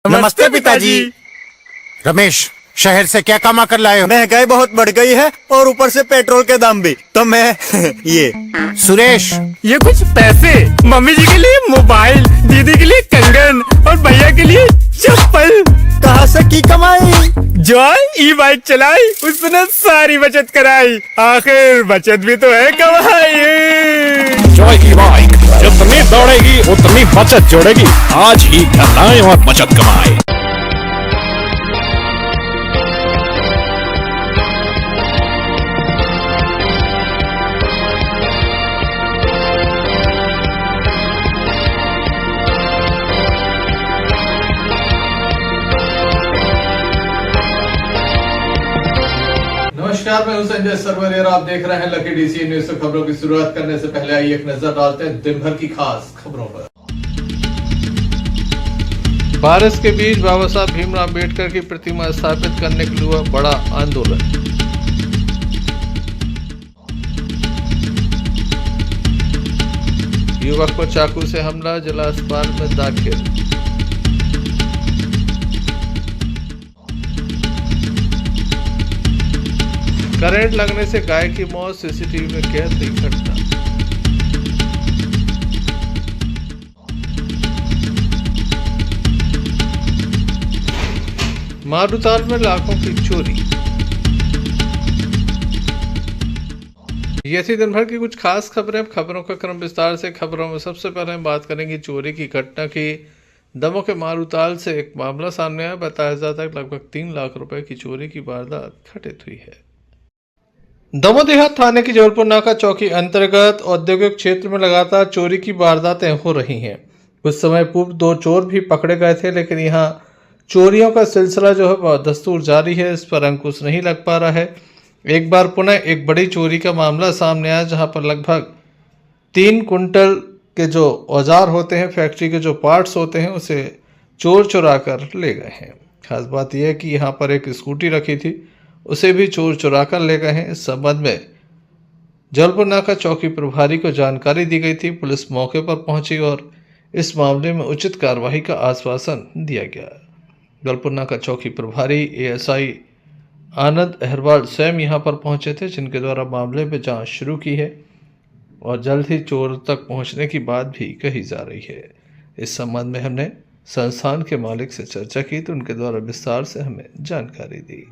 नमस्ते पिताजी। रमेश, शहर से क्या कमा कर लाए हो? महंगाई बहुत बढ़ गई है और ऊपर से पेट्रोल के दाम भी, तो मैं ये। सुरेश, ये कुछ पैसे मम्मी जी के लिए मोबाइल, दीदी के लिए कंगन और भैया के लिए चप्पल। कहाँ से की कमाई? जो ई बाइक चलाई उसने सारी बचत कराई, आखिर बचत भी तो है कमाई। जॉय की बाइक जितनी दौड़ेगी उतनी बचत जोड़ेगी। आज ही घर लाएं और बचत कमाएं। नमस्कार, मैं हूं संजय सरवरिया। आप देख रहे हैं लकी डीसी न्यूज। खबरों की शुरुआत करने से पहले आइए एक नजर डालते हैं दिन भर की खास खबरों पर। बारिश के बीच बाबा साहब भीमराव अम्बेडकर की प्रतिमा स्थापित करने के लिए हुआ बड़ा आंदोलन। युवक को चाकू से हमला, जिला अस्पताल में दाखिल। करंट लगने से गाय की मौत, सीसीटीवी में कैद हुई घटना। मारूताल में लाखों की चोरी। ये थी दिन भर की कुछ खास खबरें। अब खबरों का क्रम विस्तार से। खबरों में सबसे पहले हम बात करेंगे चोरी की घटना की। दमोह के मारूताल से एक मामला सामने आया। बताया जाता है लगभग 3 लाख रुपए की चोरी की वारदात घटित हुई है। दमोह देहात थाने की जबलपुर नाका चौकी अंतर्गत औद्योगिक क्षेत्र में लगातार चोरी की वारदातें हो रही हैं। कुछ समय पूर्व 2 चोर भी पकड़े गए थे, लेकिन यहाँ चोरियों का सिलसिला जो है वह दस्तूर जारी है। इस पर अंकुश नहीं लग पा रहा है। एक बार पुनः एक बड़ी चोरी का मामला सामने आया, जहां पर लगभग 3 कुंटल के जो औजार होते हैं, फैक्ट्री के जो पार्ट्स होते हैं, उसे चोर चुरा कर ले गए हैं। खास बात यह है कि यहाँ पर एक स्कूटी रखी थी, उसे भी चोर चुरा कर ले गए हैं। इस संबंध में जबलपुर नाका चौकी प्रभारी को जानकारी दी गई थी। पुलिस मौके पर पहुंची और इस मामले में उचित कार्रवाई का आश्वासन दिया गया। जबलपुर नाका चौकी प्रभारी एएसआई आनंद अहरवाल स्वयं यहां पर पहुंचे थे, जिनके द्वारा मामले में जांच शुरू की है और जल्द ही चोर तक पहुंचने की बात भी कही जा रही है। इस संबंध में हमने संस्थान के मालिक से चर्चा की तो उनके द्वारा विस्तार से हमें जानकारी दी।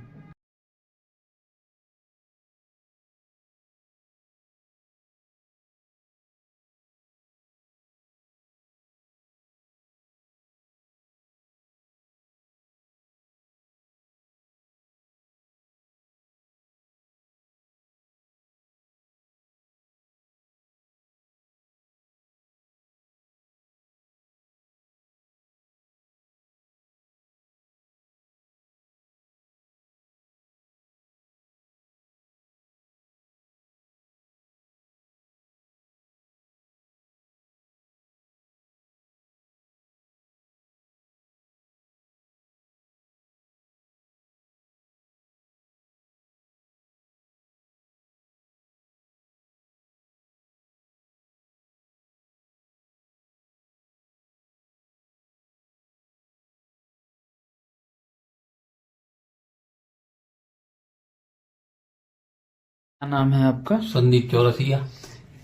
क्या नाम है आपका? संदीप चौरसिया।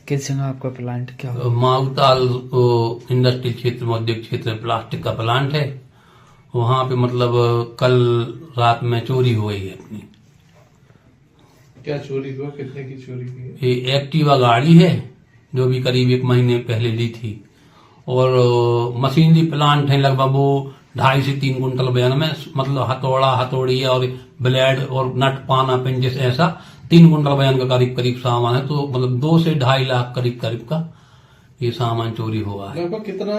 किस जगह आपका प्लांट क्या हो? मारूताल इंडस्ट्रियल क्षेत्र में, औद्योगिक क्षेत्र में प्लास्टिक का प्लांट है। वहां पे मतलब कल रात में चोरी हो गई है अपनी। क्या चोरी हुआ? कितने की चोरी की है? ये एक्टिवा गाड़ी है जो भी करीब 1 महीने पहले ली थी, और मशीनरी प्लांट है लगभग वो 2.5 से 3 कुंटल वजन में, मतलब हथौड़ी और ब्लेड और नट पाना पेंचेस ऐसा 3 कुंटल वजन का करीब सामान है। तो मतलब 2 से 2.5 लाख करीब का ये सामान चोरी हुआ है। लगभग कितना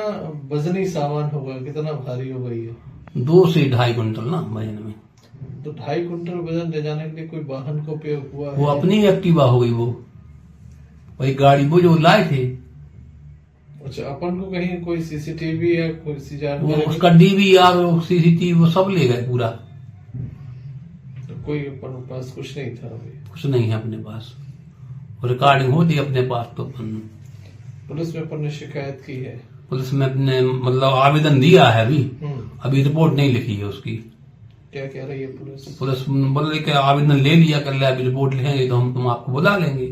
वजनी सामान होगा, कितना भारी हो गई है? 2 से 2.5 कुंटल ना वजन में। तो 2.5 कुंटल वजन ले जाने के लिए कोई वाहन का उपयोग हुआ? वो अपनी एक्टिवा हो गई, वो वही गाड़ी वो जो लाए थे। अच्छा, अपन को कहीं कोई सीसीटीवी या कोई जानकारी? उसका डीवीआर सीसीटीवी वो सब ले गए पूरा। तो कोई अपन पास कुछ नहीं था अभी? कुछ नहीं है अपने पास। रिकॉर्डिंग होती अपने पास तो पुलिस में अपन ने शिकायत की है? पुलिस में अपने मतलब आवेदन दिया है अभी रिपोर्ट नहीं लिखी है उसकी। क्या कह रही है पुलिस? पुलिस बोल रही कि आवेदन ले लिया, कर लिया, अभी रिपोर्ट लिखेंगे तो हम तुम आपको बुला लेंगे।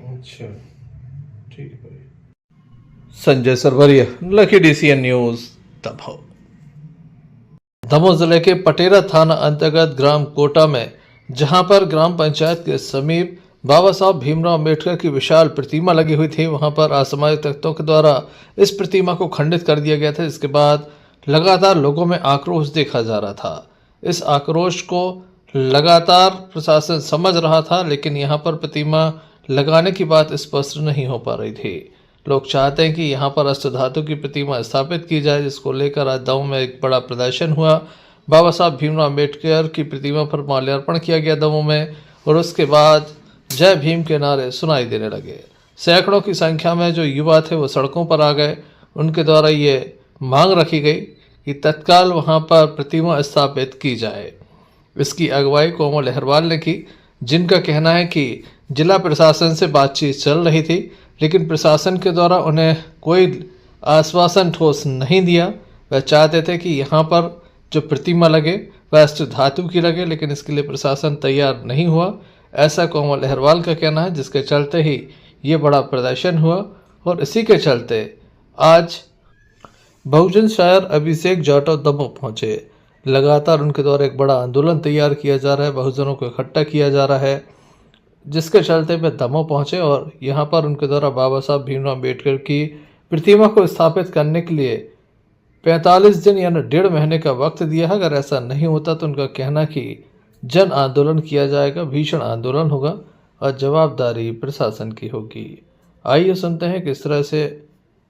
अच्छा, ठीक है। Sanjay Sarwaria, lucky DCN news, Damoh. Damoh जिले के पटेरा थाना अंतर्गत ग्राम कोटा में, जहां पर ग्राम पंचायत के समीप बाबा साहब भीमराव अम्बेडकर की विशाल प्रतिमा लगी हुई थी, वहां पर असामाजिक तत्वों के द्वारा इस प्रतिमा को खंडित कर दिया गया था। इसके बाद लगातार लोगों में आक्रोश देखा जा रहा था। इस आक्रोश को लगातार प्रशासन समझ रहा था, लेकिन यहाँ पर प्रतिमा लगाने की बात स्पष्ट नहीं हो पा रही थी। लोग चाहते हैं कि यहाँ पर अष्टधातु की प्रतिमा स्थापित की जाए, जिसको लेकर आज दमोह में एक बड़ा प्रदर्शन हुआ। बाबा साहब भीमराव अम्बेडकर की प्रतिमा पर माल्यार्पण किया गया दमोह में, और उसके बाद जय भीम के नारे सुनाई देने लगे। सैकड़ों की संख्या में जो युवा थे वो सड़कों पर आ गए। उनके द्वारा ये मांग रखी गई कि तत्काल वहां पर प्रतिमा स्थापित की जाए। इसकी अगुवाई कोमल अहरवाल ने की, जिनका कहना है कि जिला प्रशासन से बातचीत चल रही थी, लेकिन प्रशासन के द्वारा उन्हें कोई आश्वासन ठोस नहीं दिया। वह चाहते थे कि यहाँ पर जो प्रतिमा लगे वह अष्टधातु की लगे, लेकिन इसके लिए प्रशासन तैयार नहीं हुआ। ऐसा कोमल अहरवाल का कहना है, जिसके चलते ही ये बड़ा प्रदर्शन हुआ। और इसी के चलते आज बहुजन शायर अभिषेक जाटव दमोह पहुंचे। लगातार उनके द्वारा एक बड़ा आंदोलन तैयार किया जा रहा है, बहुजनों को इकट्ठा किया जा रहा है, जिसके चलते वे दमोह पहुंचे और यहाँ पर उनके द्वारा बाबा साहब भीमराव अम्बेडकर की प्रतिमा को स्थापित करने के लिए 45 दिन यानी 1.5 महीने का वक्त दिया है। अगर ऐसा नहीं होता तो उनका कहना कि जन आंदोलन किया जाएगा, भीषण आंदोलन होगा और जवाबदारी प्रशासन की होगी। आइए सुनते हैं किस तरह से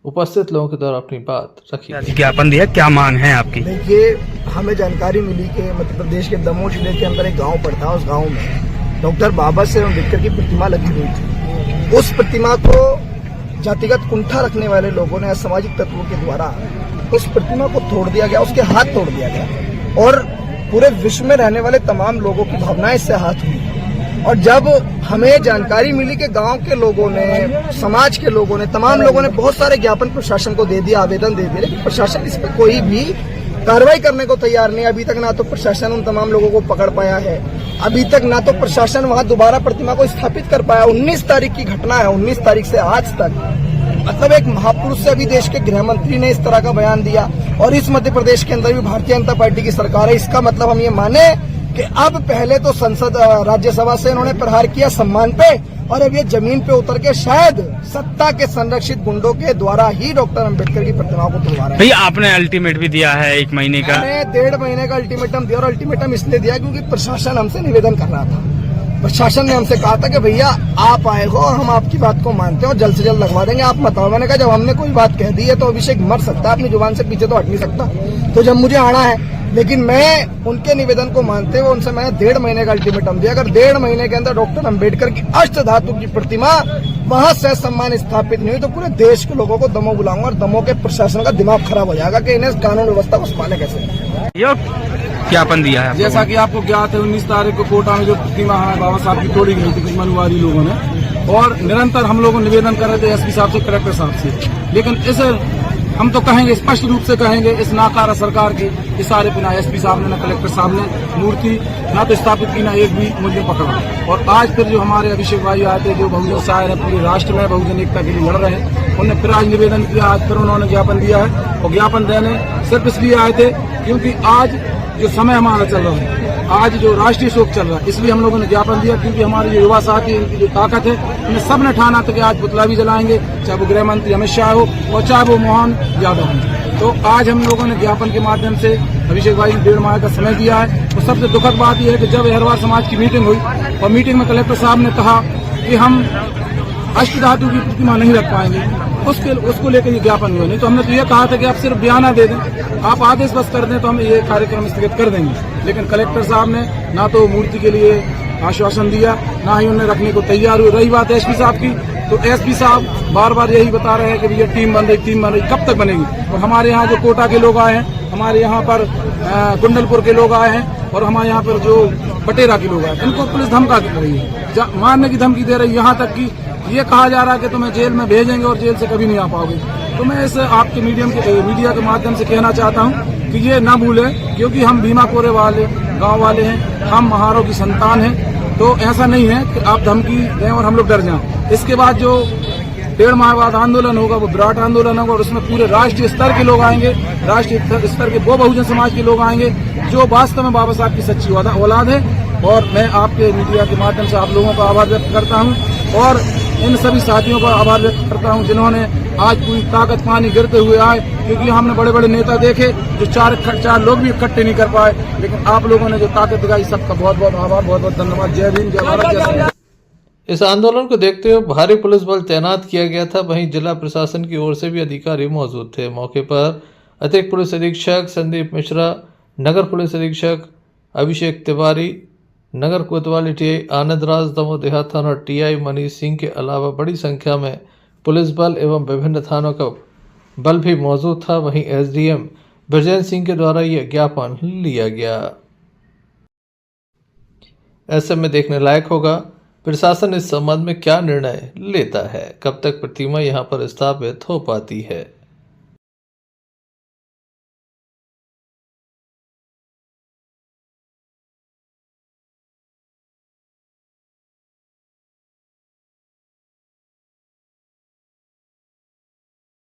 उपस्थित लोगों के द्वारा अपनी बात रखी। ज्ञापन दिया, क्या मांग है आपकी? देखिए, हमें जानकारी मिली कि मध्य प्रदेश के दमोह जिले के अंदर एक गांव पड़ता है। उस गांव में डॉक्टर बाबा साहेब अम्बेडकर की प्रतिमा लगी हुई थी। उस प्रतिमा को जातिगत कुंठा रखने वाले लोगों ने, असामाजिक तत्वों के द्वारा उस प्रतिमा को तोड़ दिया गया, उसके हाथ तोड़ दिया गया और पूरे विश्व में रहने वाले तमाम लोगों की भावनाएं इससे हाथ हुई। और जब हमें जानकारी मिली कि गांव के लोगों ने, समाज के लोगों ने, तमाम लोगों ने बहुत सारे ज्ञापन प्रशासन को दे दिया, आवेदन दे दिए, लेकिन प्रशासन इस पर कोई भी कार्रवाई करने को तैयार नहीं। अभी तक ना तो प्रशासन उन तमाम लोगों को पकड़ पाया है, अभी तक ना तो प्रशासन वहां दोबारा प्रतिमा को स्थापित कर पाया। 19 तारीख की घटना है, 19 तारीख से आज तक, मतलब एक महापुरुष से अभी देश के गृह मंत्री ने इस तरह का बयान दिया और इस मध्य प्रदेश के अंदर भी भारतीय जनता पार्टी की सरकार है। इसका मतलब हम ये माने कि अब पहले तो संसद, राज्यसभा से इन्होंने प्रहार किया सम्मान पे, और अब ये जमीन पे उतर के शायद सत्ता के संरक्षित गुंडों के द्वारा ही डॉक्टर अंबेडकर की प्रतिमा को तोड़वा रहे हैं। भैया, आपने अल्टीमेट भी दिया है 1 महीने का? मैंने 1.5 महीने का अल्टीमेटम दिया, और अल्टीमेटम इसलिए दिया क्योंकि प्रशासन हमसे निवेदन कर रहा था। प्रशासन ने हमसे कहा था कि भैया आप आए हो और हम आपकी बात को मानते हैं और जल्द से जल्द लगवा देंगे, आप बताओ। मैंने कहा जब हमने कोई बात कह दी है तो अभिषेक मर सकता है, अपनी जुबान से पीछे तो हट नहीं सकता, तो जब मुझे आना है। लेकिन मैं उनके निवेदन को मानते हुए उनसे मैंने 1.5 महीने का अल्टीमेटम दिया। अगर 1.5 महीने के अंदर डॉक्टर अंबेडकर की अष्टधातु की प्रतिमा वहां से सम्मान स्थापित नहीं हुई तो पूरे देश के लोगों को दमोह बुलाऊंगा और दमोह के प्रशासन का दिमाग खराब हो जाएगा कि इन्हें कानून व्यवस्था को संभाले कैसे। ज्ञापन दिया है जैसा कि आपको ज्ञात है, 19 तारीख को कोटा में जो प्रतिमा है बाबा साहब की तोड़ी गई थी कुछ मनुवादी लोगों ने, और निरंतर हम लोगों निवेदन कर रहे थे एसपी साहब से, कलेक्टर साहब से। लेकिन इसे हम तो कहेंगे, स्पष्ट रूप से कहेंगे, इस नाकारा सरकार के इशारे पे ना एसपी साहब ने, ना कलेक्टर साहब ने मूर्ति ना तो स्थापित की, ना एक भी मुद्दे पकड़ा। और आज फिर जो हमारे अभिषेक भाई आए थे, जो बहुजन शायर है, पूरे राष्ट्र में बहुजन एकता के लिए लड़ रहे हैं, उन्होंने फिर आज निवेदन किया, आज फिर उन्होंने ज्ञापन दिया है। और ज्ञापन देने सिर्फ इसलिए आए थे क्योंकि आज जो समय हमारा चल रहा है, आज जो राष्ट्रीय शोक चल रहा है, इसलिए हम लोगों ने ज्ञापन दिया। क्योंकि हमारे जो युवा साथी, इनकी जो ताकत है, उन्हें सब ने ठाना था कि आज पुतला भी जलाएंगे, चाहे वो गृह मंत्री अमित शाह हो और चाहे वो मोहन यादव हो। तो आज हम लोगों ने ज्ञापन के माध्यम से अभिषेक भाई ने 1.5 माह का समय दिया है। तो सबसे दुखद बात यह है कि जब अहरवाल समाज की मीटिंग हुई और मीटिंग में कलेक्टर साहब ने कहा कि हम अष्टधातु की प्रतिमा नहीं रख पाएंगे, उसको लेकर ये ज्ञापन हुआ। नहीं तो हमने तो ये कहा था कि आप सिर्फ बयाना दे दें, आप आदेश बस कर दें तो हम ये कार्यक्रम स्थगित कर देंगे। लेकिन कलेक्टर साहब ने ना तो मूर्ति के लिए आश्वासन दिया, ना ही उन्हें रखने को तैयार हुए। रही बात एसपी साहब की, तो एसपी साहब बार बार यही बता रहे हैं कि भैया टीम बन रही, कब तक बनेगी। और हमारे यहाँ जो कोटा के लोग आए हैं, हमारे यहाँ पर कुंडलपुर के लोग आए हैं, और हमारे यहाँ पर जो पटेरा के लोग आए हैं, इनको पुलिस धमका दे रही है, मारने की धमकी दे रही है। यहाँ तक कि ये कहा जा रहा है कि तुम्हें जेल में भेजेंगे और जेल से कभी नहीं आ पाओगे। तो मैं इस आपके मीडिया के माध्यम से कहना चाहता हूँ कि ये ना भूलें, क्योंकि हम भीमाकोरे वाले गांव वाले हैं, हम महारों की संतान हैं। तो ऐसा नहीं है कि आप धमकी दें और हम लोग डर जाएं। इसके बाद जो 1.5 माह बाद आंदोलन होगा वो विराट आंदोलन होगा और उसमें पूरे राष्ट्रीय स्तर के लोग आएंगे, राष्ट्रीय स्तर के वो बहुजन समाज के लोग आएंगे जो वास्तव में बाबा साहब की सच्ची औलाद है। और मैं आपके मीडिया के माध्यम से आप लोगों का आभार व्यक्त करता हूं और इन सभी साथियों का आभार व्यक्त करता हूं जिन्होंने आज पूरी ताकत पानी गिरते हुए आए, क्योंकि हमने बड़े बड़े नेता देखे जो चार लोग भी इकट्ठे नहीं कर पाए, लेकिन आप लोगों ने जो ताकत दिखाई, सबका बहुत बहुत आभार, बहुत बहुत धन्यवाद। जय भीम, जय भारत, जय श्री। इस आंदोलन को देखते हुए भारी पुलिस बल तैनात किया गया था। वहीं जिला प्रशासन की ओर से भी अधिकारी मौजूद थे। मौके पर अतिरिक्त पुलिस अधीक्षक संदीप मिश्रा, नगर पुलिस अधीक्षक अभिषेक तिवारी, नगर कोतवाली टीआई आनंद राज, दमोह देहात थाना टीआई मनीष सिंह के अलावा बड़ी संख्या में पुलिस बल एवं विभिन्न थानों का बल भी मौजूद था। वहीं एसडीएम ब्रजेंद्र सिंह के द्वारा यह ज्ञापन लिया गया। ऐसे में देखने लायक होगा प्रशासन इस संबंध में क्या निर्णय लेता है, कब तक प्रतिमा यहां पर स्थापित हो पाती है।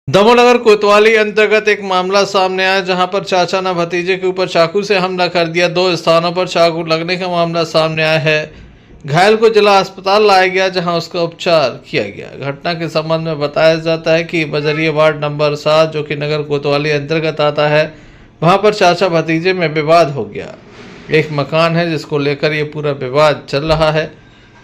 दमोह नगर कोतवाली अंतर्गत एक मामला सामने आया जहां पर चाचा ने भतीजे के ऊपर चाकू से हमला कर दिया। 2 स्थानों पर चाकू लगने का मामला सामने आया है। घायल को जिला अस्पताल लाया गया जहां उसका उपचार किया गया। घटना के संबंध में बताया जाता है कि बजरिया वार्ड नंबर 7 जो कि नगर कोतवाली अंतर्गत आता है, वहां पर चाचा भतीजे में विवाद हो गया। एक मकान है जिसको लेकर ये पूरा विवाद चल रहा है।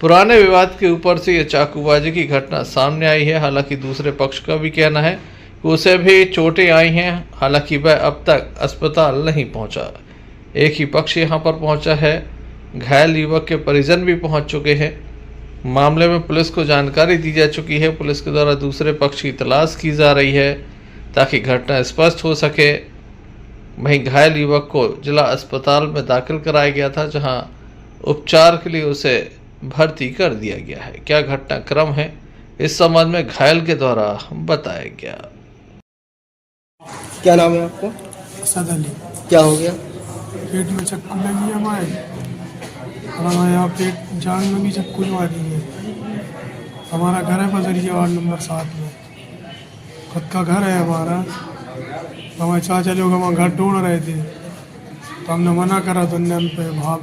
पुराने विवाद के ऊपर से ये चाकूबाजी की घटना सामने आई है। हालांकि दूसरे पक्ष का भी कहना है कि उसे भी चोटें आई हैं, हालांकि वह अब तक अस्पताल नहीं पहुंचा। एक ही पक्ष यहां पर पहुंचा है। घायल युवक के परिजन भी पहुंच चुके हैं। मामले में पुलिस को जानकारी दी जा चुकी है। पुलिस के द्वारा दूसरे पक्ष की तलाश की जा रही है ताकि घटना स्पष्ट हो सके। वहीं घायल युवक को जिला अस्पताल में दाखिल कराया गया था जहां उपचार के लिए उसे भर्ती कर दिया गया है। क्या घटनाक्रम है इस संबंध में घायल के द्वारा बताया गया। क्या नाम है आपका? असद अली। क्या हो गया? पेट में चक्कू लगी है हमारे, और हमारे यहाँ पेट जान में भी चक्कू लगा दी है। हमारा घर है बजरिया वार्ड नंबर 7 में, खुद का घर है हमारा। हमारे चाचा लोग हमारा घर ढूंढ रहे थे तो हमने मना करा तो उन्होंने हम पे भाग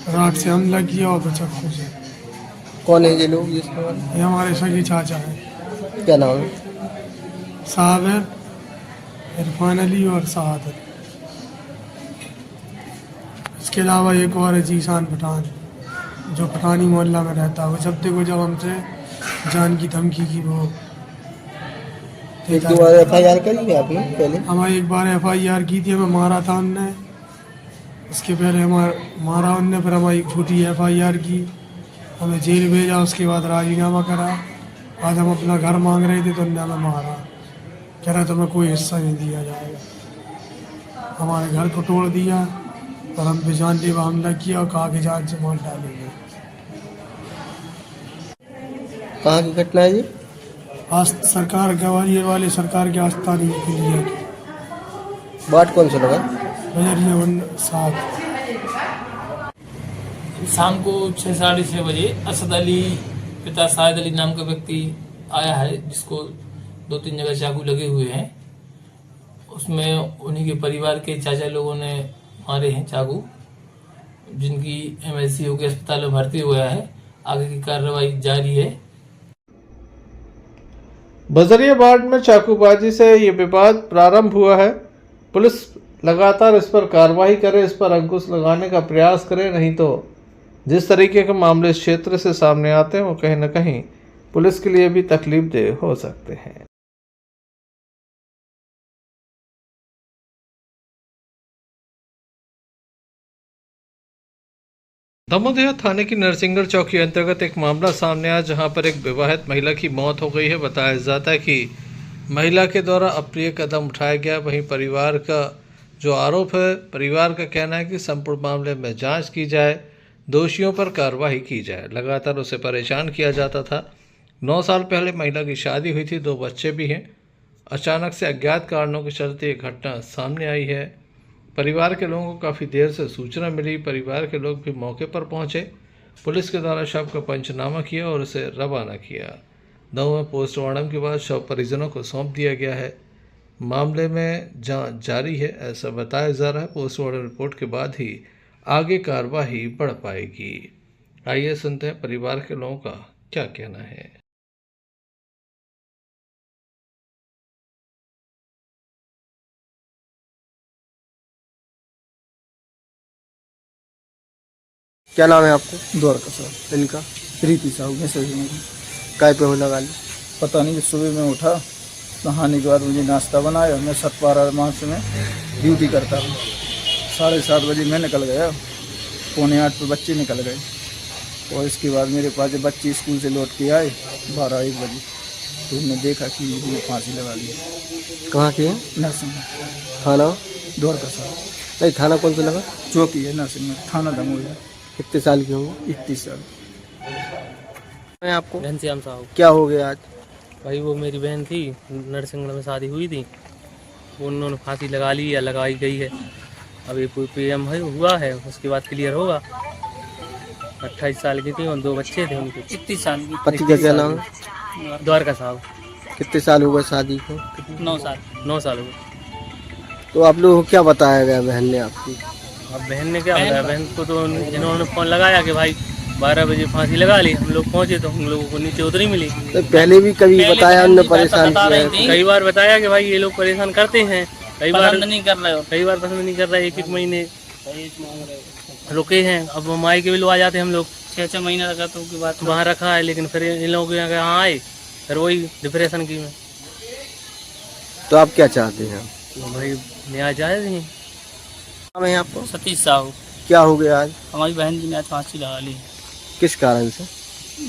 रात से हमला किया और चक्कू से। कौन है ये लोग जिसके बारे? ये हमारे सगी चाचा है। क्या नाम है? साबिर, इरफान अली और सआदत। इसके अलावा एक और है जीशान पठान जो पठानी मोहल्ला में रहता है। वो जब देखो जब हमसे जान की धमकी की वो एक दो बार FIR करी है आपने पहले? हमारी एक बार FIR की थी, हमें मारा था उनने। इसके पहले मारा उनने, फिर हमारी एक छोटी FIR की, हमें जेल भेजा। उसके बाद राजीनामा करा। आज हम अपना घर मांग रहे थे तो उनने हमें मारा। कह रहा तुम्हें कोई हिस्सा नहीं दिया जाएगा। हमारे घर को तोड़ दिया और हम पे जानलेवा हमला किया और कहा कि जान से मार डालेंगे। कहाँ की घटना है ये? आज सरकार ग्वालियर वाले सरकार के आस्थानी के लिए। वार्ड कौन सा लगा? बजरिया 7। शाम को 6 साढ़े 6 बजे असद अली पिता साहिद अली नाम का व्यक्ति आया है जिसको 2-3 जगह चाकू लगे हुए हैं। उसमें उन्हीं के परिवार के चाचा लोगों ने मारे हैं चाकू, जिनकी MLCO के अस्पताल में भर्ती हुआ है। आगे की कार्रवाई जारी है। बजरिया वार्ड में चाकूबाजी से ये विवाद प्रारंभ हुआ है। पुलिस लगातार इस पर कार्रवाई करे, इस पर अंकुश लगाने का प्रयास करे, नहीं तो जिस तरीके के मामले इस क्षेत्र से सामने आते हैं वो कहीं न कहीं पुलिस के लिए भी तकलीफदेह हो सकते हैं। दमोह थाने की नरसिंगगढ़ चौकी अंतर्गत एक मामला सामने आया जहां पर एक विवाहित महिला की मौत हो गई है। बताया जाता है कि महिला के द्वारा अप्रिय कदम उठाया गया। वहीं परिवार का जो आरोप है, परिवार का कहना है कि संपूर्ण मामले में जांच की जाए, दोषियों पर कार्रवाई की जाए। लगातार उसे परेशान किया जाता था। 9 साल पहले महिला की शादी हुई थी, 2 बच्चे भी हैं अचानक से अज्ञात कारणों के चलते ये घटना सामने आई है। परिवार के लोगों को काफ़ी देर से सूचना मिली। परिवार के लोग भी मौके पर पहुंचे। पुलिस के द्वारा शव का पंचनामा किया और उसे रवाना किया। दमोह में पोस्टमार्टम के बाद शव परिजनों को सौंप दिया गया है। मामले में जांच जारी है, ऐसा बताया जा रहा है। पोस्टमार्टम रिपोर्ट के बाद ही आगे कार्रवाई बढ़ पाएगी। आइए सुनते हैं परिवार के लोगों का क्या कहना है। क्या नाम है आपको? द्वारका साहब। इनका? प्रीति साहब मैसेज में काय पे हो लगा ली? पता नहीं कि सुबह में उठा, नहाने के बाद मुझे नाश्ता बनाया। मैं सतपारा मार्च में ड्यूटी करता हूँ। 7:30 बजे मैं निकल गया, 7:45 पे बच्चे निकल गए और इसके बाद मेरे पास जब बच्चे स्कूल से लौट के आए 12-1 बजे तो उन्होंने देखा कि मुझे फांसी लगा ली। कहाँ की है? नरसिंह। थाना? द्वारका साहब। नहीं, थाना कौन सा लगा? चौकी है नरसिंह, थाना दमोह है। कितने साल के होंगे? 31 साल। मैं आपको? घनश्याम साहब। क्या हो गया आज? भाई वो मेरी बहन थी, नरसिंहगढ़ में शादी हुई थी, वो उन्होंने फांसी लगा ली या लगाई गई है। अभी PM हुआ है, उसके बाद क्लियर होगा। 28 साल की थी और 2 बच्चे थे उनके। 31 साल की। पति का क्या नाम है? द्वारका साहब। कितने साल हो गए शादी को? 9 साल हो गए। तो आप लोगों को क्या बताया गया बहन ने आपकी? अब बहन ने क्या बताया? बहन को तो इन्होंने फ़ोन लगाया कि भाई 12 बजे फांसी लगा ली। हम लोग पहुंचे तो हम लोगों को नीचे उतरी मिली। तो पहले भी कभी बताया उन्होंने परेशान किया है? कई बार बताया कि भाई ये लोग परेशान करते हैं, कई बार नहीं कर रहे हो, कई बार पसंद नहीं कर रहे। 1-1 महीने रुके हैं। अब माई के भी लोग आ जाते हैं, हम लोग 6-6 महीने रखा तो उसके बाद वहाँ रखा है, लेकिन फिर इन लोगों के यहाँ आए फिर वही डिप्रेशन की में। तो आप क्या चाहते हैं? तो भाई न्याय जाए नहीं। नाम है आपको? सतीश साहू। क्या हो गया आज? हमारी बहन जी ने आज फांसी लगा ली। किस कारण से?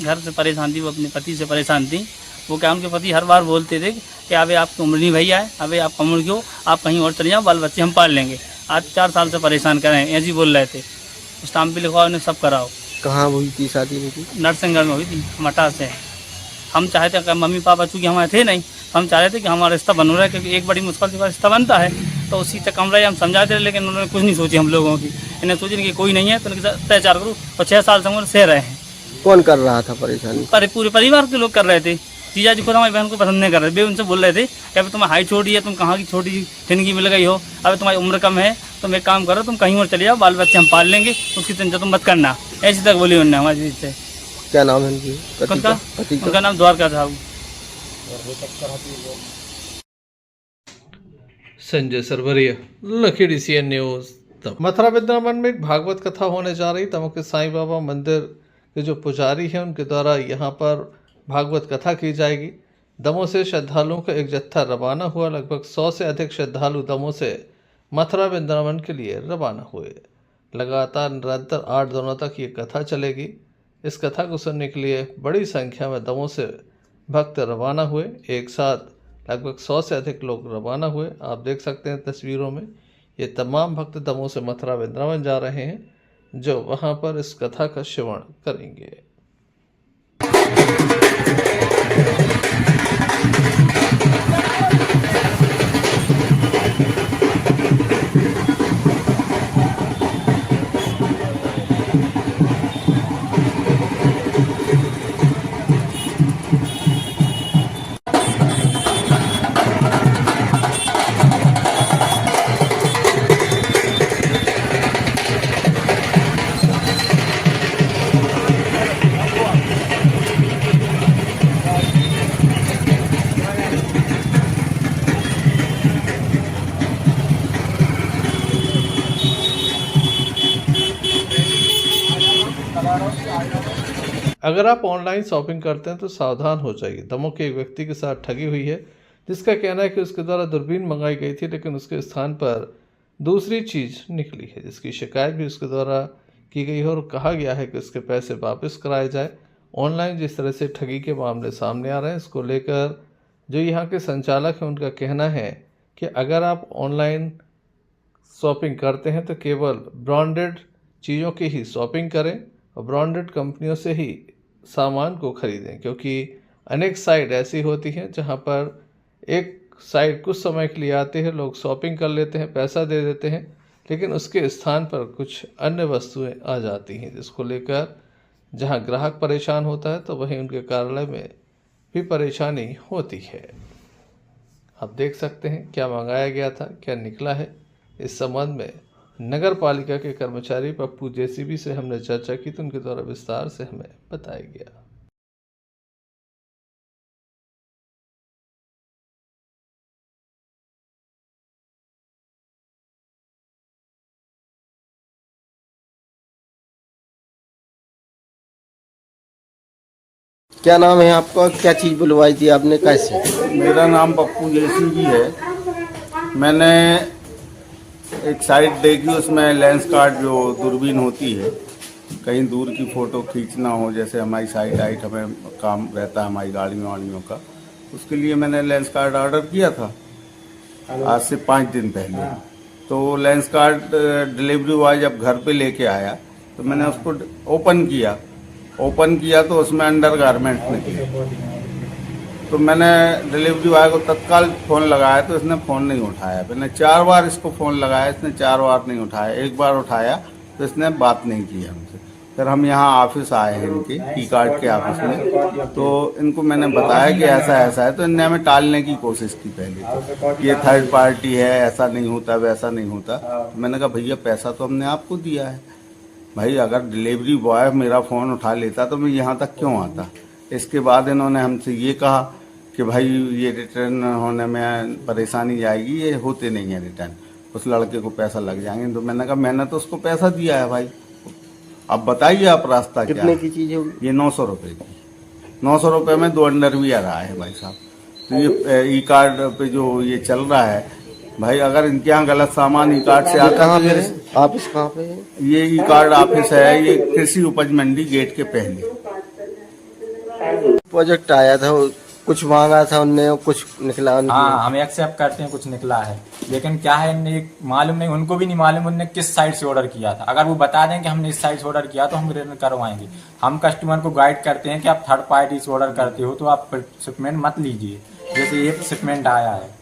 घर से परेशान थी, वो अपने पति से परेशान थी। वो क्या, उनके पति हर बार बोलते थे कि अबे आपकी उम्र नहीं भैया है, अबे आप उम्र क्यों, आप कहीं और चले जाओ, बाल बच्चे हम पाल लेंगे। आज 4 साल से परेशान करें, ऐसे ही बोल रहे थे। स्टाम्प भी लिखवाओ, उन्हें सब कराओ। कहाँ हुई थी शादी उनकी? नरसिंहगढ़ में हुई थी, मटा से। हम चाहते कि मम्मी पापा चूँकि हमारे थे नहीं, हम चाह रहे थे कि हमारा रिश्ता बन रहा है, क्योंकि एक बड़ी मुश्किल से रिश्ता बनता है। तो उसी तक हम रहे, हम समझाते रहे, लेकिन उन्होंने कुछ नहीं सोची हम लोगों की। इन्हें सोची कि कोई नहीं है तो उनके साथ अत्याचार करूँ। और 6 साल से हम सह रहे हैं। कौन कर रहा था परेशानी? पूरे परिवार के लोग कर रहे थे। जीजा जी खुद हमारी बहन को पसंद नहीं कर रहे थे। उनसे बोल रहे थे कि अभी तुम्हारी हाइट छोटी है, तुम कहाँ की छोटी जिंदगी मिल गई हो, अभी तुम्हारी उम्र कम है, तुम एक काम करो, तुम कहीं और चले जाओ, बाल बच्चे हम पाल लेंगे, उसकी चिंता तुम मत करना। ऐसी तक बोली उन्होंने हमारी से। क्या नाम है उनकी? उनका नाम द्वारका था। Sanjay Sarwaria, lucky DCN news. Mathura Vrindavan में एक भागवत कथा होने जा रही। दमोह के साईं बाबा मंदिर के जो पुजारी हैं उनके द्वारा यहाँ पर भागवत कथा की जाएगी। दमोह से श्रद्धालुओं का एक जत्था रवाना हुआ। लगभग 100 से अधिक श्रद्धालु दमोह से मथुरा वृंदावन के लिए रवाना हुए। लगातार निरंतर 8 दिनों तक ये कथा चलेगी। इस कथा को सुनने के लिए बड़ी संख्या में दमोह से भक्त रवाना हुए। एक साथ लगभग 100 से अधिक लोग रवाना हुए। आप देख सकते हैं तस्वीरों में, ये तमाम भक्त दमोह से मथुरा वृंदावन जा रहे हैं, जो वहाँ पर इस कथा का श्रवण करेंगे। अगर आप ऑनलाइन शॉपिंग करते हैं तो सावधान हो जाइए। दमोह के एक व्यक्ति के साथ ठगी हुई है, जिसका कहना है कि उसके द्वारा दूरबीन मंगाई गई थी, लेकिन उसके स्थान पर दूसरी चीज़ निकली है, जिसकी शिकायत भी उसके द्वारा की गई है और कहा गया है कि उसके पैसे वापस कराए जाए। ऑनलाइन जिस तरह से ठगी के मामले सामने आ रहे हैं, इसको लेकर जो यहाँ के संचालक हैं उनका कहना है कि अगर आप ऑनलाइन शॉपिंग करते हैं तो केवल ब्रांडेड चीज़ों की ही शॉपिंग करें और ब्रांडेड कंपनियों से ही सामान को खरीदें, क्योंकि अनेक साइट ऐसी होती हैं जहां पर एक साइट कुछ समय के लिए आती है, लोग शॉपिंग कर लेते हैं, पैसा दे देते हैं, लेकिन उसके स्थान पर कुछ अन्य वस्तुएं आ जाती हैं, जिसको लेकर जहां ग्राहक परेशान होता है तो वहीं उनके कार्यालय में भी परेशानी होती है। आप देख सकते हैं क्या मंगाया गया था, क्या निकला है। इस संबंध में नगर पालिका के कर्मचारी पप्पू जेसीबी से हमने चर्चा की तो उनके द्वारा विस्तार से हमें बताया गया। क्या नाम है आपका, क्या चीज़ बुलवाई थी आपने, कैसे? मेरा नाम पप्पू जेसीबी है। मैंने एक साइट देखी, उसमें लेंस कार्ड जो दूरबीन होती है, कहीं दूर की फ़ोटो खींचना हो, जैसे हमारी साइट आइट हमें काम रहता है हमारी गाड़ियों वाड़ियों का, उसके लिए मैंने लेंस कार्ड ऑर्डर किया था आज से 5 दिन पहले। तो लेंस कार्ड डिलीवरी बॉय जब घर पे लेके आया तो मैंने उसको ओपन किया तो उसमें अंडर गारमेंट निकले। तो मैंने डिलीवरी बॉय को तत्काल फ़ोन लगाया तो इसने फ़ोन नहीं उठाया। मैंने 4 बार इसको फ़ोन लगाया, इसने 4 बार नहीं उठाया। एक बार उठाया तो इसने बात नहीं की हमसे। फिर हम यहाँ ऑफिस आए हैं इनके ई कार्ड के ऑफिस में, तो इनको मैंने बताया कि ऐसा ऐसा है, तो इनने हमें टालने की कोशिश की पहले कि ये थर्ड पार्टी है, ऐसा नहीं होता वैसा नहीं होता। मैंने कहा भैया पैसा तो हमने आपको दिया है भाई, अगर डिलीवरी बॉय मेरा फ़ोन उठा लेता तो मैं यहाँ तक क्यों आता। इसके बाद इन्होंने हमसे ये कहा कि भाई ये रिटर्न होने में परेशानी आएगी, ये होते नहीं है रिटर्न, उस लड़के को पैसा लग जाएंगे। तो मैंने कहा मैंने तो उसको पैसा दिया है भाई, अब बताइए आप रास्ता क्या। कितने की चीज़ होगी? ये 900 रुपये की। 900 रुपये में 2 अंडरवियर आया है भाई साहब। तो ये ई कार्ड पे जो ये चल रहा है भाई, अगर इनके यहाँ गलत सामान ई कार्ड से आता है। ऑफिस कहाँ पे है? ये ई कार्ड ऑफिस है, ये कृषि उपज मंडी गेट के पहले। प्रोजेक्ट आया था, कुछ मांगा था उनने, कुछ निकला। हाँ, हम एक्सेप्ट करते हैं, कुछ निकला है, लेकिन क्या है इन्हें मालूम नहीं, उनको भी नहीं मालूम उन्होंने किस साइट से ऑर्डर किया था। अगर वो बता दें कि हमने इस साइट से ऑर्डर किया तो हम रिटर्न करवाएंगे। हम कस्टमर को गाइड करते हैं कि आप थर्ड पार्टी से ऑर्डर करते हो तो आप शिपमेंट मत लीजिए। जैसे ये शिपमेंट आया है,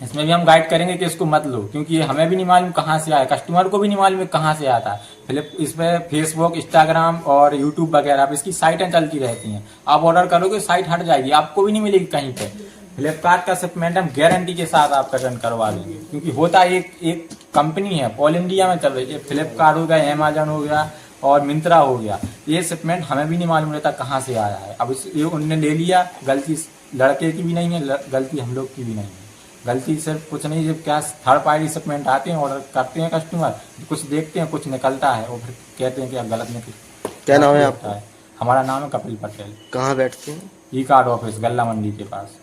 इसमें भी हम गाइड करेंगे कि इसको मत लो, क्योंकि हमें भी नहीं मालूम कहाँ से आया, कस्टमर को भी नहीं मालूम है कहाँ से आता है। फिर इसमें फेसबुक, इंस्टाग्राम और यूट्यूब वगैरह अब इसकी साइटें चलती रहती हैं। आप ऑर्डर करोगे साइट हट जाएगी, आपको भी नहीं मिलेगी कहीं पे। फ्लिपकार्ट का शिपमेंट हम गारंटी के साथ आपका रिटर्न करवा देंगे, क्योंकि होता एक कंपनी है ऑल इंडिया में चल रही है। फ्लिपकार्ट हो गया, अमेजन हो गया और मिंत्रा हो गया। ये शिपमेंट हमें भी नहीं मालूम रहता कहाँ से आया है। अब ये उनने ले लिया, गलती लड़के की भी नहीं है, गलती हम लोग की भी नहीं है। गलती सिर्फ कुछ नहीं, जब क्या थर्ड पार्टी शिपमेंट आते हैं, ऑर्डर करते हैं कस्टमर, कुछ देखते हैं, कुछ निकलता है और फिर कहते हैं कि अब गलत निकल। क्या नाम है आपका? हमारा नाम है कपिल पटेल। कहाँ बैठते हैं? ई कार्ड ऑफिस, गल्ला मंडी के पास।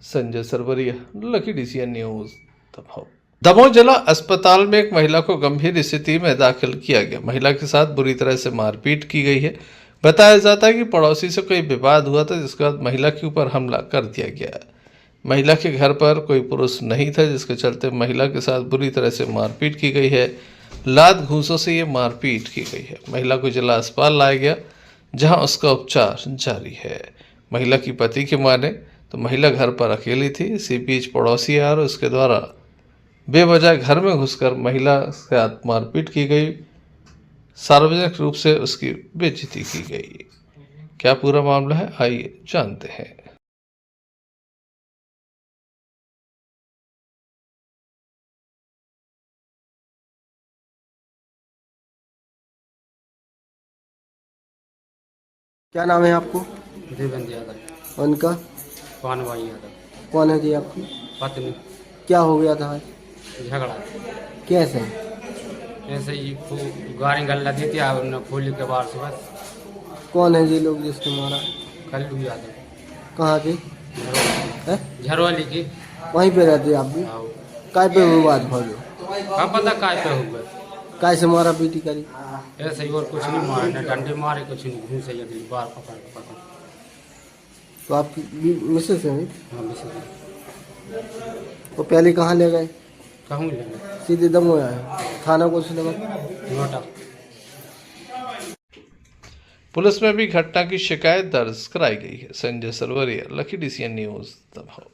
Sanjay Sarwaria, Lucky DCN news, Damoh. Damoh जिला अस्पताल में एक महिला को गंभीर स्थिति में दाखिल किया गया। महिला के साथ बुरी तरह से मारपीट की गई है। बताया जाता है कि पड़ोसी से कोई विवाद हुआ था, जिसके बाद महिला के ऊपर हमला कर दिया गया। महिला के घर पर कोई पुरुष नहीं था, जिसके चलते महिला के साथ बुरी तरह से मारपीट की गई है। लात घूंसों से ये मारपीट की गई है। महिला को जिला अस्पताल लाया गया, जहां उसका उपचार जारी है। महिला की पति के माने तो महिला घर पर अकेली थी। इसी बीच पड़ोसी आया और उसके द्वारा बेवजह घर में घुसकर महिला के साथ मारपीट की गई। सार्वजनिक रूप से उसकी बेइज्जती की गई। क्या पूरा मामला है, आइए जानते हैं। क्या नाम है आपको? देवेंद्र यादव। उनका? पानवाई यादव। कौन है जी आपकी पत्नी। क्या हो गया था? झगड़ा। कैसे? ऐसे ही गाड़ी गल्ला दी थी, उन्होंने खोली के बाहर से बस। कौन है जी लोग जिसको मारा? कल्लू यादव। कहाँ के? झरवाली की। वहीं पे रहते आप भी? काय पे हुई बात भाई? क्या पता काय पे हुआ, काय से मारा पीटी करी? ऐसे ही और कुछ नहीं मारे, न डंडे मारे, कुछ नहीं, घूसे अगली बार पकड़। तो आपकी मिसेस है? हाँ, मिसेस। तो पहले कहाँ ले गए? कहूँ ले गए? सीधे दमोह आए। थाना को से लगा? नोटा। पुलिस में भी घटना की शिकायत दर्ज कराई गई है। Sanjay Sarwaria, lucky DCN news, Damoh.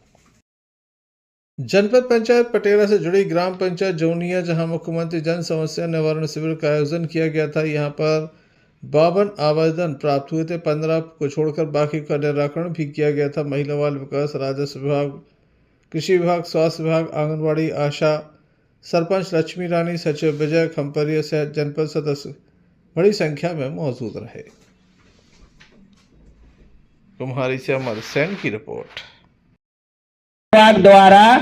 जनपद पंचायत पटेरा से जुड़ी ग्राम पंचायत जोनिया, जहां मुख्यमंत्री जन समस्या निवारण शिविर का आयोजन किया गया था। यहां पर 52 आवेदन प्राप्त हुए थे। 15 को छोड़कर बाकी का निराकरण भी किया गया था। महिला बाल विकास, राजस्व विभाग, कृषि विभाग, स्वास्थ्य विभाग, आंगनबाड़ी, आशा, सरपंच लक्ष्मी रानी, सचिव विजय खम्परिया सहित जनपद सदस्य बड़ी संख्या में मौजूद रहे। कुम्हारी से अमर सेन की रिपोर्ट। विभाग द्वारा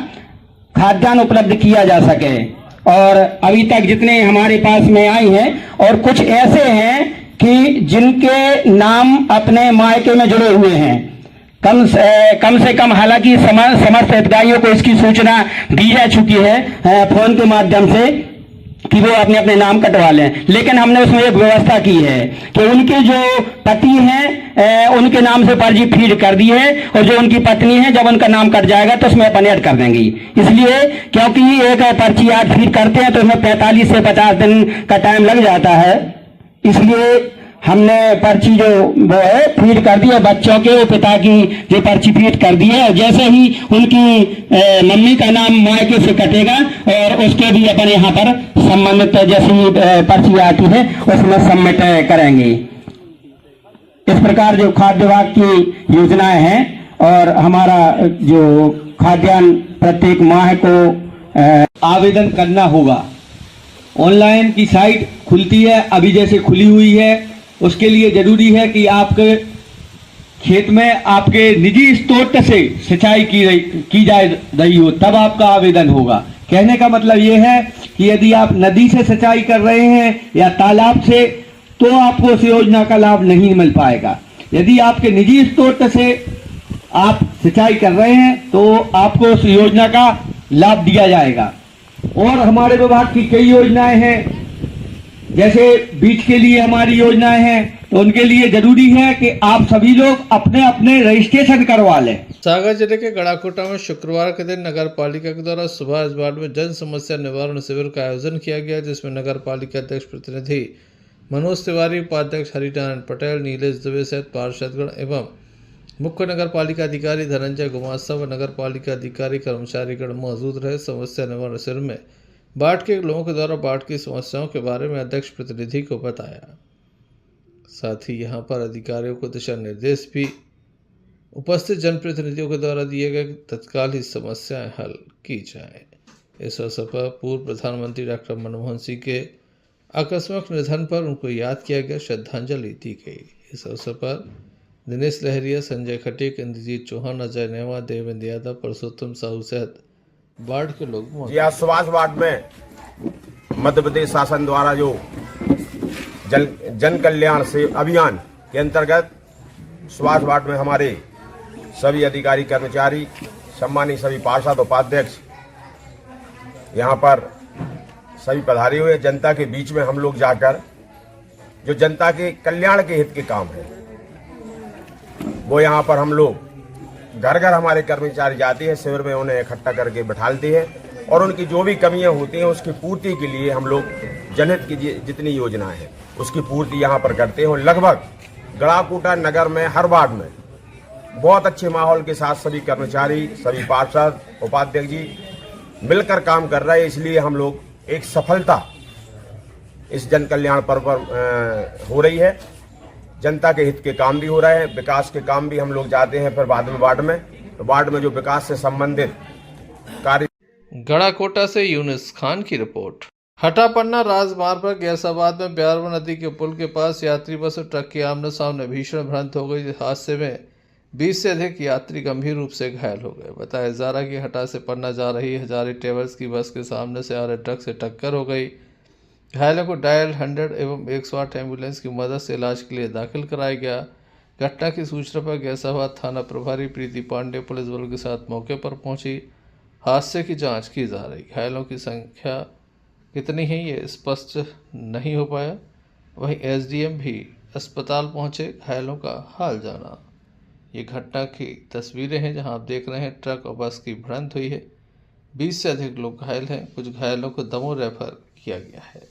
खाद्यान्न उपलब्ध किया जा सके, और अभी तक जितने हमारे पास में आई हैं, और कुछ ऐसे हैं कि जिनके नाम अपने मायके में जुड़े हुए हैं, कम से कम, हालांकि समस्त हितग्राहियों को इसकी सूचना दी जा चुकी है फोन के माध्यम से कि वो अपने अपने नाम कटवा लें, लेकिन हमने उसमें एक व्यवस्था की है कि उनके जो पति हैं उनके नाम से पर्ची फीड कर दी है, और जो उनकी पत्नी है जब उनका नाम कट जाएगा तो उसमें अपन ऐड कर देंगी। इसलिए क्योंकि एक पर्ची आज फीड करते हैं तो उसमें 45 से 50 दिन का टाइम लग जाता है, इसलिए हमने पर्ची जो वो है फीड कर दी है। बच्चों के पिता की जो पर्ची फीड कर दी है, और जैसे ही उनकी मम्मी का नाम मायके से कटेगा और उसके भी अपन यहाँ पर संबंधित जैसी पर्ची आती है उसमें सबमिट करेंगे। इस प्रकार जो खाद्य विभाग की योजनाएं हैं, और हमारा जो खाद्यान्न प्रत्येक माह को आवेदन करना होगा। ऑनलाइन की साइट खुलती है, अभी जैसे खुली हुई है, उसके लिए जरूरी है कि आपके खेत में आपके निजी स्रोत से सिंचाई की जा रही हो, तब आपका आवेदन होगा। कहने का मतलब ये है कि यदि आप नदी से सिंचाई कर रहे हैं या तालाब से, तो आपको उस योजना का लाभ नहीं मिल पाएगा। यदि आपके निजी स्रोत से आप सिंचाई कर रहे हैं तो आपको उस योजना का लाभ दिया जाएगा। और हमारे विभाग की कई योजनाएं हैं, जैसे बीज के लिए हमारी योजनाएं हैं, तो उनके लिए जरूरी है कि आप सभी लोग अपने अपने रजिस्ट्रेशन करवा लें। सागर जिले के गड़ाकोटा में शुक्रवार के दिन नगर पालिका के द्वारा सुभाष वार्ड में जन समस्या निवारण शिविर का आयोजन किया गया, जिसमें नगर पालिका अध्यक्ष प्रतिनिधि मनोज तिवारी, उपाध्यक्ष हरिनारायण पटेल, नीलेश दुबे सहित पार्षदगण एवं मुख्य नगर पालिका अधिकारी धनंजय गुमास्ता व नगर पालिका अधिकारी कर्मचारीगण मौजूद रहे। समस्या निवारण शिविर में बाढ़ के लोगों के द्वारा बाढ़ की समस्याओं के बारे में अध्यक्ष प्रतिनिधि को बताया। साथ ही यहां पर अधिकारियों को दिशा निर्देश भी उपस्थित जनप्रतिनिधियों के द्वारा दिए गए, तत्काल ही समस्याएं हल की जाएं। इस अवसर पर पूर्व प्रधानमंत्री डॉक्टर मनमोहन सिंह के आकस्मिक निधन पर उनको याद किया गया, श्रद्धांजलि दी गई। इस अवसर पर दिनेश लहरिया, संजय खटीक, इंद्रजीत चौहान, अजय नेवा, देवेंद्र यादव, परसोत्तम साहू सहित वार्ड के लोग जी। आज सुभाष वार्ड में मध्य प्रदेश शासन द्वारा जो जन कल्याण से अभियान के अंतर्गत सुभाष वार्ड में हमारे सभी अधिकारी कर्मचारी, सम्मानित सभी पार्षद उपाध्यक्ष यहाँ पर सभी पधारे हुए। जनता के बीच में हम लोग जाकर जो जनता के कल्याण के हित के काम है वो यहाँ पर हम लोग घर घर हमारे कर्मचारी जाते हैं, शिविर में उन्हें इकट्ठा करके बैठाते हैं, और उनकी जो भी कमियां होती हैं उसकी पूर्ति के लिए हम लोग जनहित की जितनी योजनाएं हैं उसकी पूर्ति यहाँ पर करते हैं। और लगभग गड़ाकोटा नगर में हर वार्ड में बहुत अच्छे माहौल के साथ सभी कर्मचारी, सभी पार्षद, उपाध्यक्ष जी मिलकर काम कर रहे हैं। इसलिए हम लोग एक सफलता इस जन कल्याण पर्व पर हो रही है। जनता के हित के काम भी हो रहे हैं, विकास के काम भी हम लोग जाते हैं। फिर बाद में वार्ड में जो विकास से संबंधित कार्य। गड़ाकोटा से यूनुस खान की रिपोर्ट। हटापन्ना राजमार्ग पर गैसाबाद में ब्यारवा नदी के पुल के पास यात्री बस और ट्रक की आमने सामने भीषण भिड़ंत हो गई। इस हादसे में 20 से अधिक यात्री गंभीर रूप से घायल हो गए। बताया जा रहा कि हटा से पन्ना जा रही हजारी ट्रेवल्स की बस के सामने से आ रहे ट्रक से टक्कर हो गई। घायलों को डायल 100 एवं 108 एम्बुलेंस की मदद से इलाज के लिए दाखिल कराया गया। घटना की सूचना पर गैसाबाद थाना प्रभारी प्रीति पांडे पुलिस बल के साथ मौके पर पहुंची। हादसे की जांच की जा रही। घायलों की संख्या कितनी है ये स्पष्ट नहीं हो पाया। वहीं एसडीएम भी अस्पताल पहुंचे घायलों का हाल जाना। ये घटना की तस्वीरें हैं जहां आप देख रहे हैं ट्रक और बस की भिड़ंत हुई है। 20 से अधिक लोग घायल हैं। कुछ घायलों को दमोह रेफर किया गया है।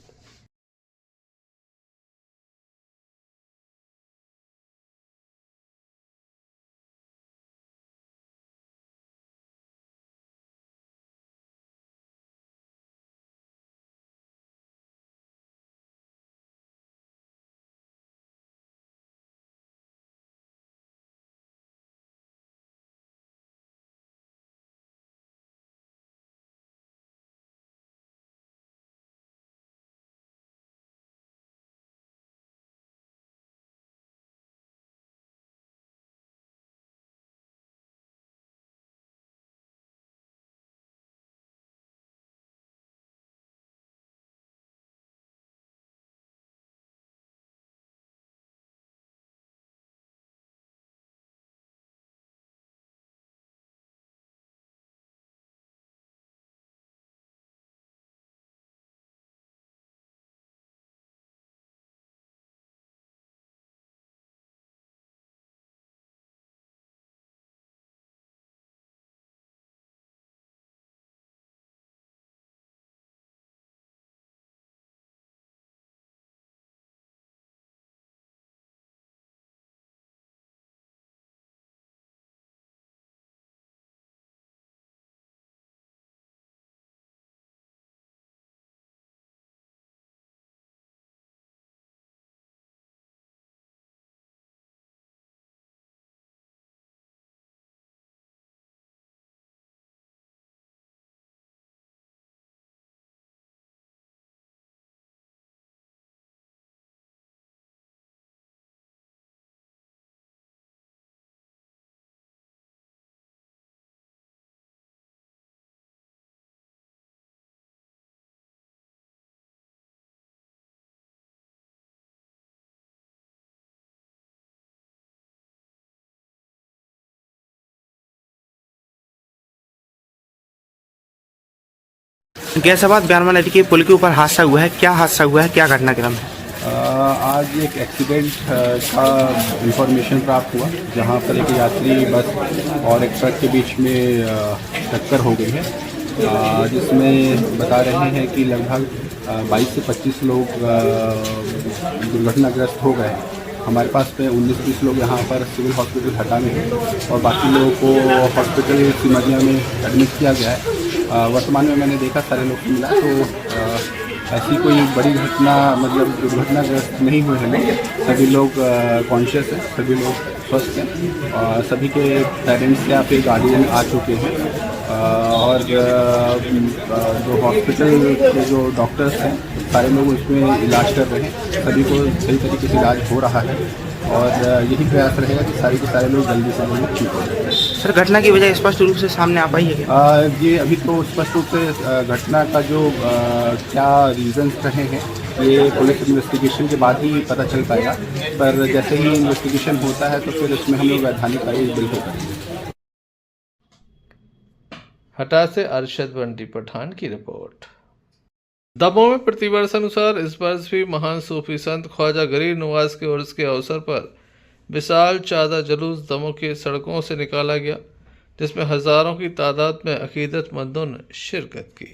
गैसाबाद ब्यारमा नदी के पुल के ऊपर हादसा हुआ है, क्या हादसा हुआ है, क्या घटनाक्रम है? आज एक एक्सीडेंट का इंफॉर्मेशन प्राप्त हुआ जहां पर एक यात्री बस और एक ट्रक के बीच में टक्कर हो गई है, जिसमें बता रहे हैं कि लगभग 22 से 25 लोग दुर्घटनाग्रस्त हो गए। हमारे पास में 19-20 लोग यहाँ पर सिविल हॉस्पिटल हटा में हैं और बाकी लोगों को हॉस्पिटल सिमरिया में एडमिट किया गया है। वर्तमान में मैंने देखा सारे लोग मिला तो ऐसी कोई बड़ी घटना मतलब दुर्घटनाग्रस्त नहीं हुए हैं लोग। सभी लोग कॉन्शियस हैं, सभी लोग स्वस्थ हैं और सभी के पेरेंट्स या फिर गार्डियन आ चुके हैं और जो हॉस्पिटल के जो डॉक्टर्स हैं सारे लोग उसमें इलाज कर रहे हैं। सभी को सही तरीके से इलाज हो रहा है और यही प्रयास रहेगा कि सारे के सारे लोग जल्दी से जल्दी ठीक हो जाए। सर, घटना की वजह स्पष्ट रूप से सामने आ पाई है क्या? ये अभी तो स्पष्ट रूप से घटना का जो क्या रीजंस रहे हैं ये पुलिस इन्वेस्टिगेशन के बाद ही पता चल पाएगा, पर जैसे ही इन्वेस्टिगेशन होता है तो फिर उसमें हम लोग वैधानिक कार्य बिल्कुल करेंगे। हटा से अरशद बंटी पठान की रिपोर्ट। दमोह में प्रतिवर्ष अनुसार इस वर्ष भी महान सूफी संत ख्वाजा गरीब नवाज के उर्स के अवसर पर विशाल चादर जुलूस दमोह की सड़कों से निकाला गया, जिसमें हजारों की तादाद में अकीदतमंदों ने शिरकत की।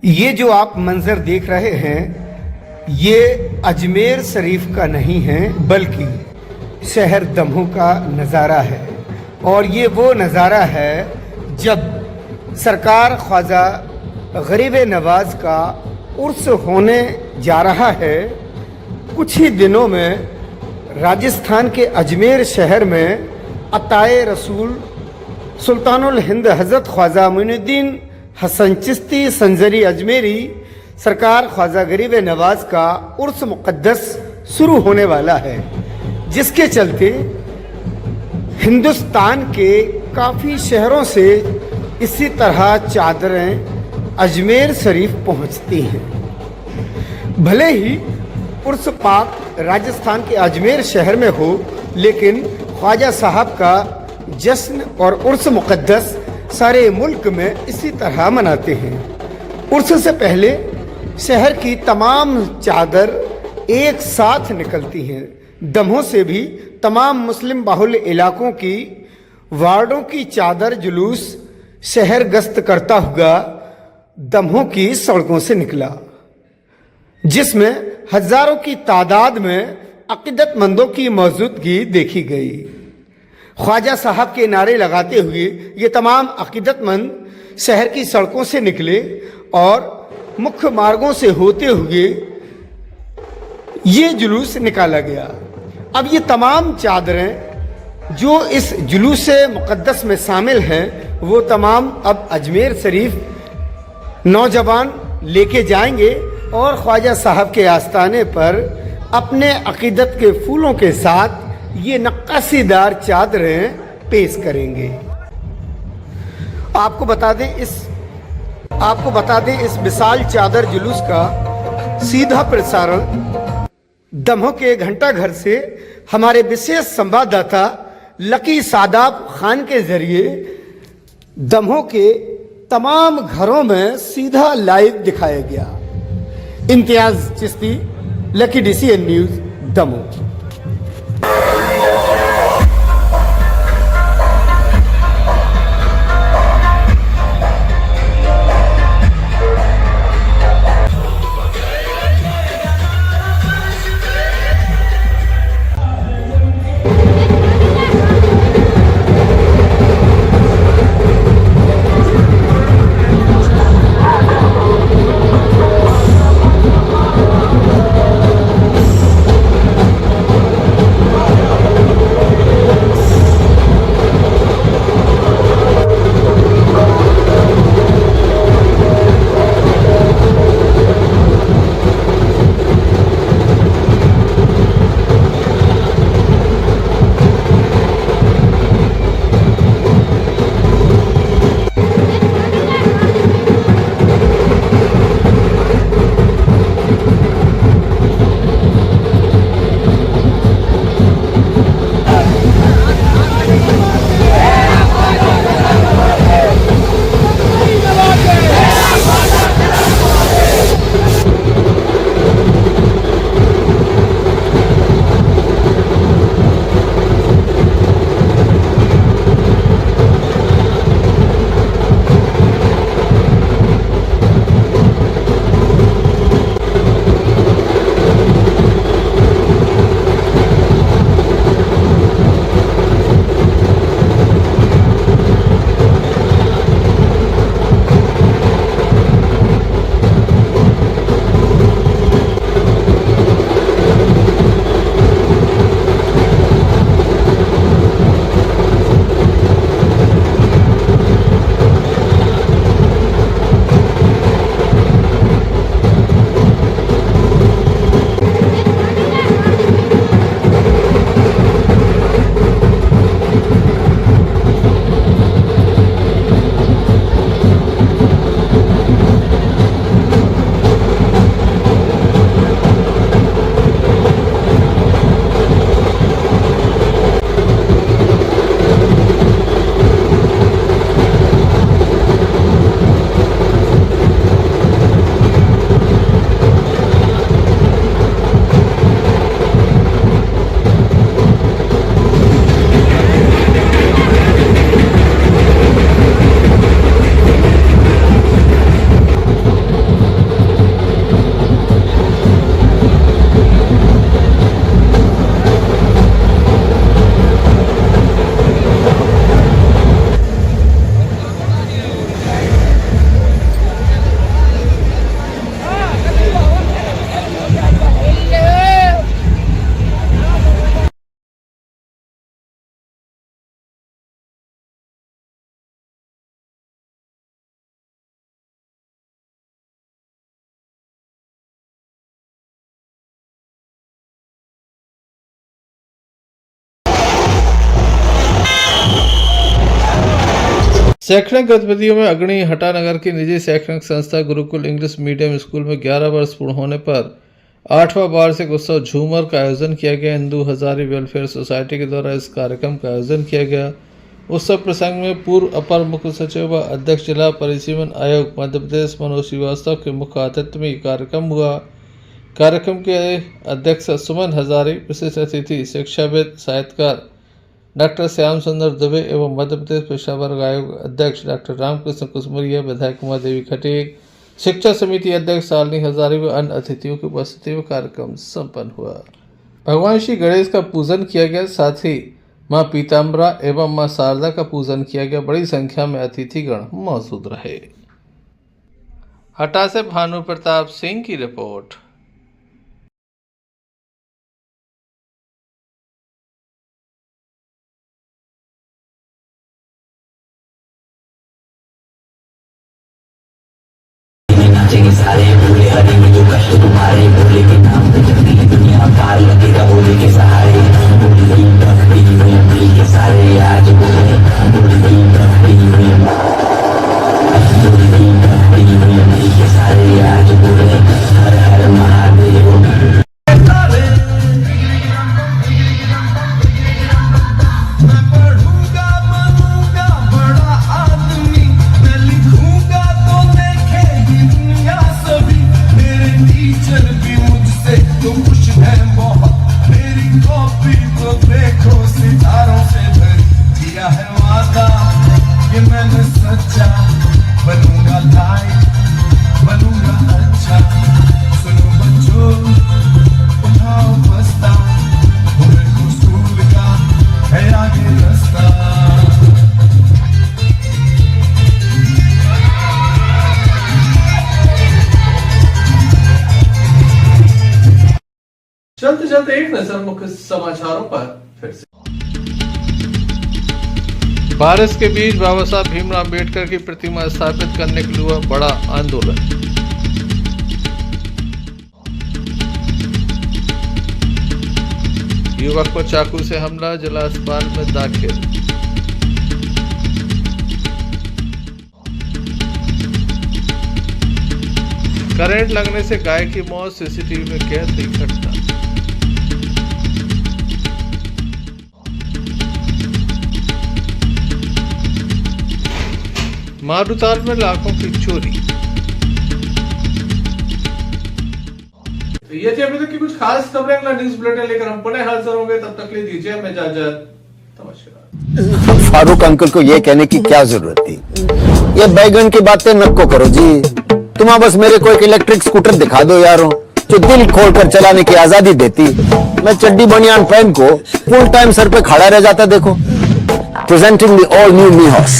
ये जो आप मंजर देख रहे हैं ये अजमेर शरीफ का नहीं है बल्कि शहर दमोह का नज़ारा है और ये वो नज़ारा है जब सरकार ख्वाजा गरीब नवाज का उर्स होने जा रहा है। कुछ ही दिनों में राजस्थान के अजमेर शहर में अताए रसूल सुल्तानुल हिंद हज़रत ख्वाजा मोइनुद्दीन हसन चिश्ती संजरी अजमेरी सरकार ख्वाजा गरीब नवाज का उर्स मुक़द्दस शुरू होने वाला है, जिसके चलते हिंदुस्तान के काफ़ी शहरों से इसी तरह चादरें अजमेर शरीफ पहुंचती हैं। भले ही उर्स पाक राजस्थान के अजमेर शहर में हो, लेकिन ख्वाजा साहब का जश्न और उर्स मुक़द्दस सारे मुल्क में इसी तरह मनाते हैं। उर्स से पहले शहर की तमाम चादर एक साथ निकलती हैं। दमोह से भी तमाम मुस्लिम बाहुल्य इलाकों की वार्डों की चादर जुलूस शहर गश्त करता हुआ दमोह की सड़कों से निकला, जिसमें हजारों की तादाद में अकीदतमंदों की मौजूदगी देखी गई। ख्वाजा साहब के नारे लगाते हुए ये तमाम अकीदतमंद शहर की सड़कों से निकले और मुख्य मार्गों से होते हुए ये जुलूस निकाला गया। अब ये तमाम चादरें जो इस जुलूस मुक़द्दस में शामिल हैं वो तमाम अब अजमेर शरीफ नौजवान लेके जाएंगे और ख्वाजा साहब के आस्थाने पर अपने अकीदत के फूलों के साथ ये नक्काशीदार चादरें पेश करेंगे। आपको बता दें इस विशाल चादर जुलूस का सीधा प्रसारण दमोह के घंटा घर से हमारे विशेष संवाददाता लकी सादाब खान के जरिए दमोह के तमाम घरों में सीधा लाइव दिखाया गया। Imtiaz Chishti, lucky DCN news, Damoh. शैक्षणिक गतिविधियों में अग्रणी हटानगर की निजी शैक्षणिक संस्था गुरुकुल इंग्लिश मीडियम स्कूल में 11 वर्ष पूर्ण होने पर 8वां वार्षिक उत्सव झूमर का आयोजन किया गया। हिंदू हजारी वेलफेयर सोसाइटी के द्वारा इस कार्यक्रम का आयोजन किया गया। उत्सव प्रसंग में पूर्व अपर मुख्य सचिव व अध्यक्ष जिला परिसीमन आयोग मध्य प्रदेश मनोज श्रीवास्तव के मुख्य आतिथ्य में कार्यक्रम हुआ। कार्यक्रम के अध्यक्ष सुमन हजारी, विशिष्ट अतिथि शिक्षाविद साहित्यकार डॉक्टर श्याम सुंदर दुबे एवं मध्य प्रदेश पेशा वर्ग आयोग अध्यक्ष डॉक्टर रामकृष्ण कुसमुरिया, विधायक कुमार देवी खटीक, शिक्षा समिति अध्यक्ष शालिनी हजारी व अन्य अतिथियों की उपस्थिति में कार्यक्रम संपन्न हुआ। भगवान श्री गणेश का पूजन किया गया, साथ ही मां पीताम्बरा एवं मां शारदा का पूजन किया गया। बड़ी संख्या में अतिथिगण मौजूद रहे। हटा से भानु प्रताप सिंह की रिपोर्ट। सारे भूले हरी में जो कष्ट तुम्हारे, भोले के नाम पे चलती है दुनिया, पार लगेगा भोले के सहारे। भोले भक्ति में भूले के सारे आज बोले, भोले भक्ति में भूले के सारे आज बोले, हर हर महादेव। चलते चलते एक नजर मुख्य समाचारों पर फिर से। बारिश के बीच बाबा साहब भीमराव अम्बेडकर की प्रतिमा स्थापित करने के लिए हुआ बड़ा आंदोलन। युवक को चाकू से हमला, जिला अस्पताल में दाखिल। करंट लगने से गाय की मौत, सीसीटीवी में कैद थी घटना। मारूताल में लाखों की चोरी। तो ये थी अभी तक की कुछ खास खबरें। अगला न्यूज बुलेटिन लेकर हम पुनः हाजिर होंगे, तब तक ले दीजिए हमें इजाजत। नमस्कार। फारूक अंकल को ये कहने की क्या जरूरत थी? ये बैगन की बातें नको करो जी। तुम बस मेरे को एक इलेक्ट्रिक स्कूटर दिखा दो यारो, जो दिल खोलकर चलाने की आजादी देती। मैं चड्डी बनियान पहन को फुल टाइम सर पे खड़ा रह जाता। देखो, presenting the all new Mihos,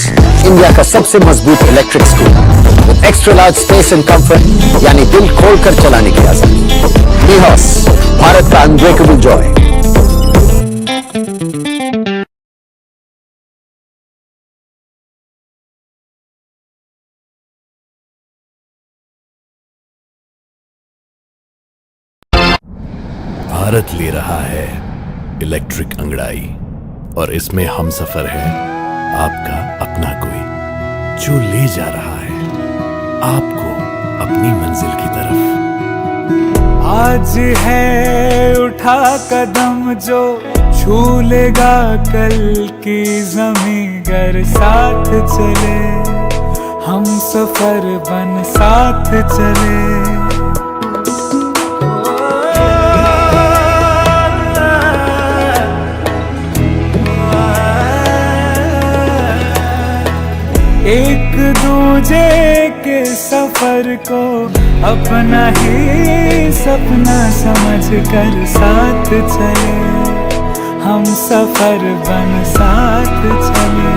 India का सबसे मजबूत electric scooter with extra large space and comfort, यानी दिल खोलकर चलाने की आजादी। मीहॉस, भारत का अनब्रेकेबल जॉय। भारत ले रहा है इलेक्ट्रिक अंगड़ाई, और इसमें हम सफर है आपका अपना कोई, जो ले जा रहा है आपको अपनी मंजिल की तरफ। आज है उठा कदम जो छू लेगा कल की ज़मीं, गर साथ चले हम सफर बन साथ चले। एक दूजे के सफर को अपना ही सपना समझ कर साथ चले, हम सफर बन साथ चले।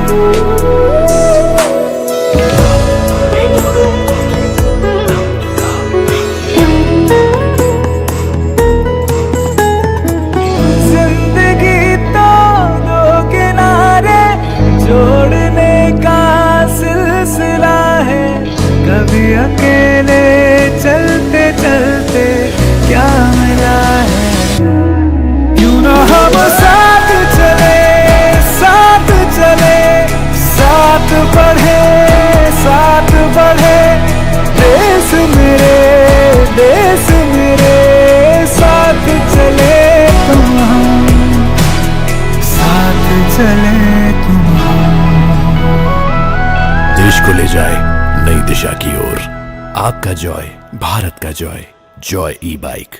जिंदगी तो दो किनारे जोड़ने का सिलसिला है, कभी अकेले चलते चलते क्या मिला है। क्यों ना हम साथ चले साथ चले साथ आपका जॉय, भारत का जॉय, जॉय ई बाइक।